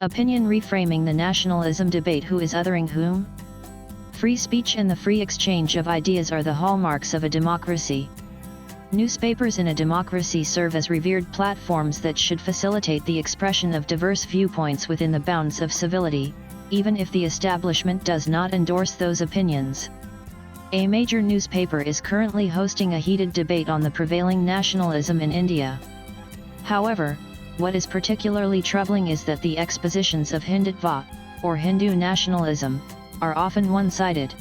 Opinion reframing the nationalism debate. Who is othering whom? Free speech and the free exchange of ideas are the hallmarks of a democracy. Newspapers in a democracy serve as revered platforms that should facilitate the expression of diverse viewpoints within the bounds of civility, even if the establishment does not endorse those opinions. A major newspaper is currently hosting a heated debate on the prevailing nationalism in India. However, what is particularly troubling is that the expositions of Hindutva, or Hindu nationalism, are often one-sided.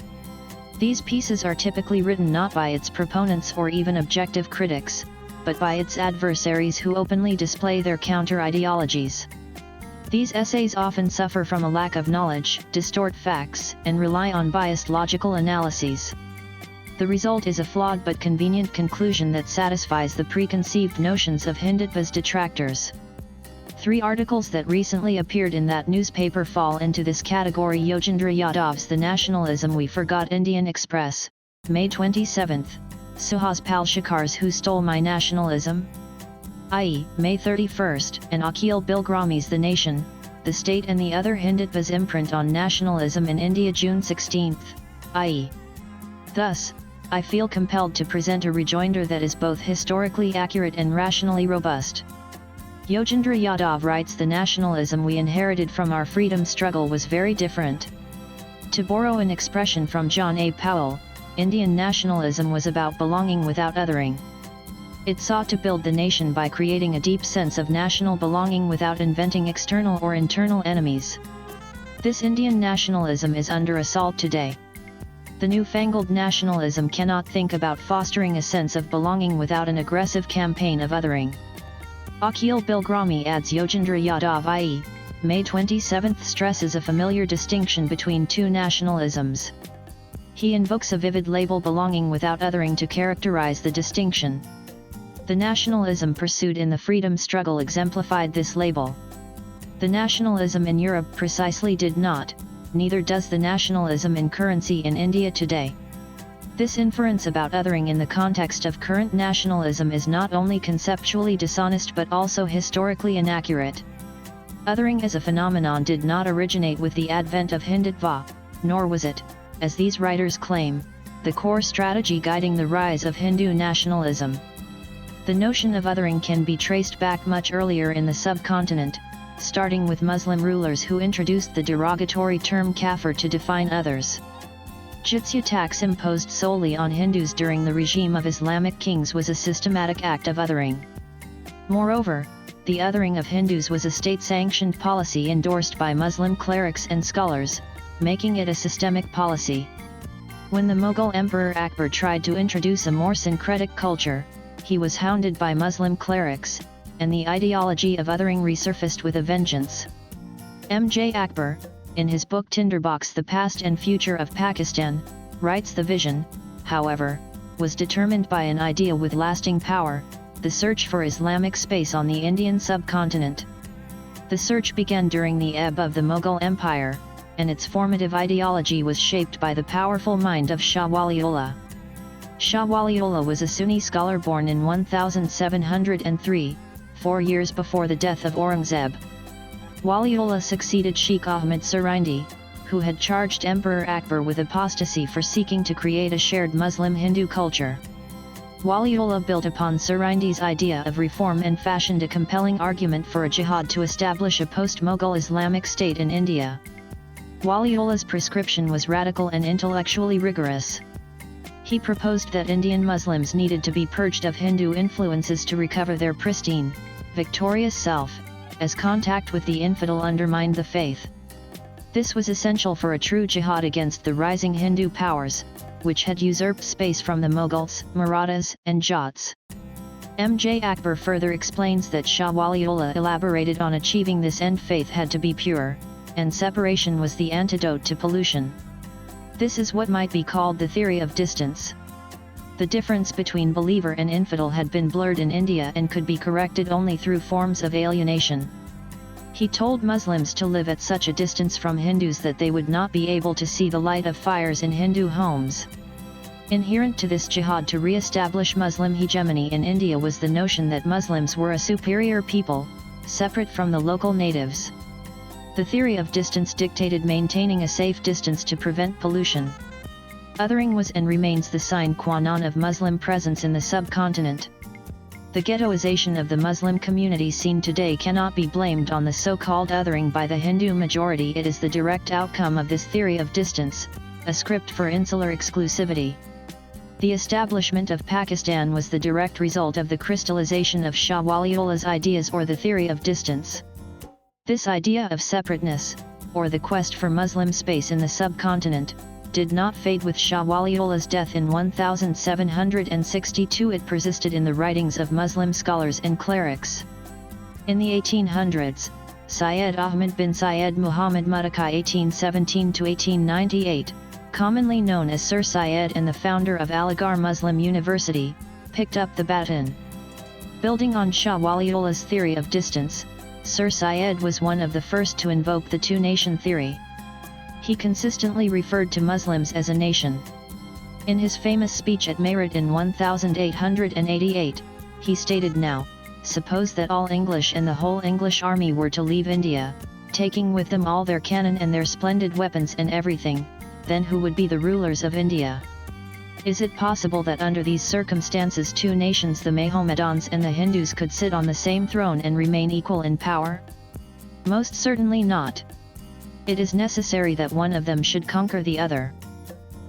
These pieces are typically written not by its proponents or even objective critics, but by its adversaries who openly display their counter-ideologies. These essays often suffer from a lack of knowledge, distort facts, and rely on biased logical analyses. The result is a flawed but convenient conclusion that satisfies the preconceived notions of Hindutva's detractors. 3 articles that recently appeared in that newspaper fall into this category. Yogendra Yadav's The Nationalism We Forgot, Indian Express, May 27, Suhas Palshikar's Who Stole My Nationalism? i.e., May 31, and Akhil Bilgrami's The Nation, the State and the Other Hindutva's Imprint on Nationalism in India, June 16, i.e. Thus, I feel compelled to present a rejoinder that is both historically accurate and rationally robust. Yogendra Yadav writes, the nationalism we inherited from our freedom struggle was very different. To borrow an expression from John A. Powell, Indian nationalism was about belonging without othering. It sought to build the nation by creating a deep sense of national belonging without inventing external or internal enemies. This Indian nationalism is under assault today. The newfangled nationalism cannot think about fostering a sense of belonging without an aggressive campaign of othering. Akhil Bilgrami adds, Yogendra Yadav i.e. May 27 stresses a familiar distinction between two nationalisms. He invokes a vivid label, belonging without othering, to characterize the distinction. The nationalism pursued in the freedom struggle exemplified this label. The nationalism in Europe precisely did not, neither does the nationalism in currency in India today. This inference about othering in the context of current nationalism is not only conceptually dishonest but also historically inaccurate. Othering as a phenomenon did not originate with the advent of Hindutva, nor was it, as these writers claim, the core strategy guiding the rise of Hindu nationalism. The notion of othering can be traced back much earlier in the subcontinent, starting with Muslim rulers who introduced the derogatory term kafir to define others. Jizya tax imposed solely on Hindus during the regime of Islamic kings was a systematic act of othering. Moreover, the othering of Hindus was a state-sanctioned policy endorsed by Muslim clerics and scholars, making it a systemic policy. When the Mughal Emperor Akbar tried to introduce a more syncretic culture, he was hounded by Muslim clerics, and the ideology of othering resurfaced with a vengeance. M.J. Akbar, in his book Tinderbox, The Past and Future of Pakistan, writes, the vision, however, was determined by an idea with lasting power, the search for Islamic space on the Indian subcontinent. The search began during the ebb of the Mughal Empire, and its formative ideology was shaped by the powerful mind of Shah Waliullah. Shah Waliullah was a Sunni scholar born in 1703, 4 years before the death of Aurangzeb. Waliullah succeeded Sheikh Ahmad Sirindi, who had charged Emperor Akbar with apostasy for seeking to create a shared Muslim-Hindu culture. Waliullah built upon Sirindi's idea of reform and fashioned a compelling argument for a jihad to establish a post-Mughal Islamic state in India. Waliullah's prescription was radical and intellectually rigorous. He proposed that Indian Muslims needed to be purged of Hindu influences to recover their pristine, victorious self, as contact with the infidel undermined the faith. This was essential for a true jihad against the rising Hindu powers, which had usurped space from the Mughals, Marathas, and Jats. M.J. Akbar further explains that Shah Waliullah elaborated on achieving this end. Faith had to be pure, and separation was the antidote to pollution. This is what might be called the theory of distance. The difference between believer and infidel had been blurred in India and could be corrected only through forms of alienation. He told Muslims to live at such a distance from Hindus that they would not be able to see the light of fires in Hindu homes. Inherent to this jihad to re-establish Muslim hegemony in India was the notion that Muslims were a superior people, separate from the local natives. The theory of distance dictated maintaining a safe distance to prevent pollution. Othering was and remains the sine qua non of Muslim presence in the subcontinent. The ghettoization of the Muslim community seen today cannot be blamed on the so-called othering by the Hindu majority. It is the direct outcome of this theory of distance, a script for insular exclusivity. The establishment of Pakistan was the direct result of the crystallization of Shah Waliullah's ideas or the theory of distance. This idea of separateness, or the quest for Muslim space in the subcontinent, did not fade with Shah Waliullah's death in 1762. It persisted in the writings of Muslim scholars and clerics. In the 1800s, Syed Ahmad bin Syed Muhammad Mutakai (1817–1898), commonly known as Sir Syed and the founder of Aligarh Muslim University, picked up the baton. Building on Shah Waliullah's theory of distance, Sir Syed was one of the first to invoke the two-nation theory. He consistently referred to Muslims as a nation. In his famous speech at Meerut in 1888, he stated, "Now, suppose that all English and the whole English army were to leave India, taking with them all their cannon and their splendid weapons and everything, then who would be the rulers of India? Is it possible that under these circumstances two nations, the Mohammedans and the Hindus, could sit on the same throne and remain equal in power? Most certainly not. It is necessary that one of them should conquer the other."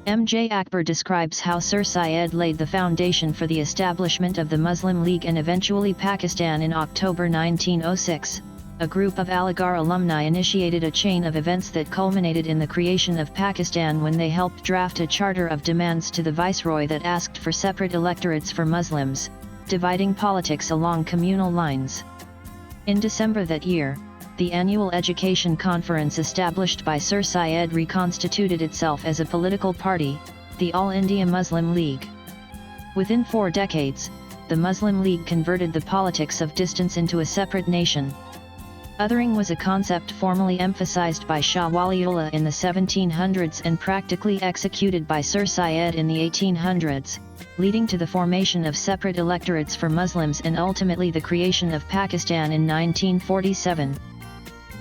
M.J. Akbar describes how Sir Syed laid the foundation for the establishment of the Muslim League and eventually Pakistan in October 1906. A group of Aligarh alumni initiated a chain of events that culminated in the creation of Pakistan when they helped draft a charter of demands to the Viceroy that asked for separate electorates for Muslims, dividing politics along communal lines. In December that year, the annual education conference established by Sir Syed reconstituted itself as a political party, the All India Muslim League. Within 4 decades, the Muslim League converted the politics of distance into a separate nation. Othering was a concept formally emphasized by Shah Waliullah in the 1700s and practically executed by Sir Syed in the 1800s, leading to the formation of separate electorates for Muslims and ultimately the creation of Pakistan in 1947.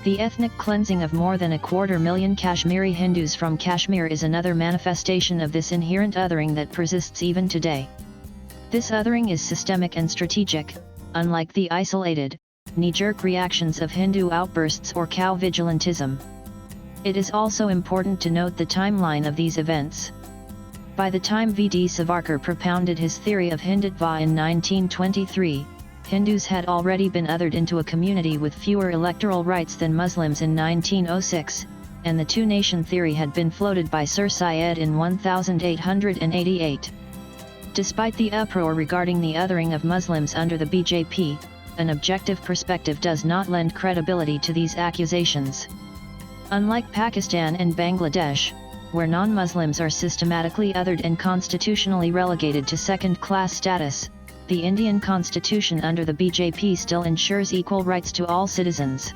The ethnic cleansing of more than 250,000 Kashmiri Hindus from Kashmir is another manifestation of this inherent othering that persists even today. This othering is systemic and strategic, unlike the isolated, knee-jerk reactions of Hindu outbursts or cow vigilantism. It is also important to note the timeline of these events. By the time V.D. Savarkar propounded his theory of Hindutva in 1923, Hindus had already been othered into a community with fewer electoral rights than Muslims in 1906, and the two-nation theory had been floated by Sir Syed in 1888. Despite the uproar regarding the othering of Muslims under the BJP, an objective perspective does not lend credibility to these accusations. Unlike Pakistan and Bangladesh, where non-Muslims are systematically othered and constitutionally relegated to second-class status, the Indian constitution under the BJP still ensures equal rights to all citizens.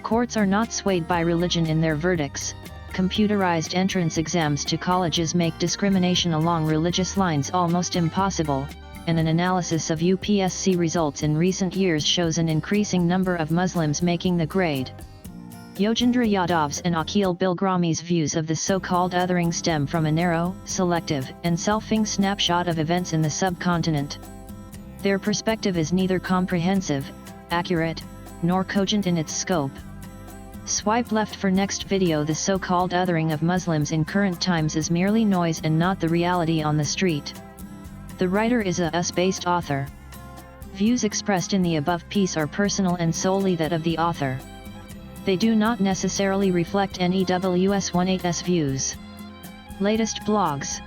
Courts are not swayed by religion in their verdicts. Computerized entrance exams to colleges make discrimination along religious lines almost impossible, and an analysis of UPSC results in recent years shows an increasing number of Muslims making the grade. Yogendra Yadav's and Akhil Bilgrami's views of the so-called othering stem from a narrow, selective, and selfing snapshot of events in the subcontinent. Their perspective is neither comprehensive, accurate, nor cogent in its scope. Swipe left for next video. The so-called othering of Muslims in current times is merely noise and not the reality on the street. The writer is a us-based author. Views expressed in the above piece are personal and solely that of the author. They do not necessarily reflect NEWS18's views. Latest blogs.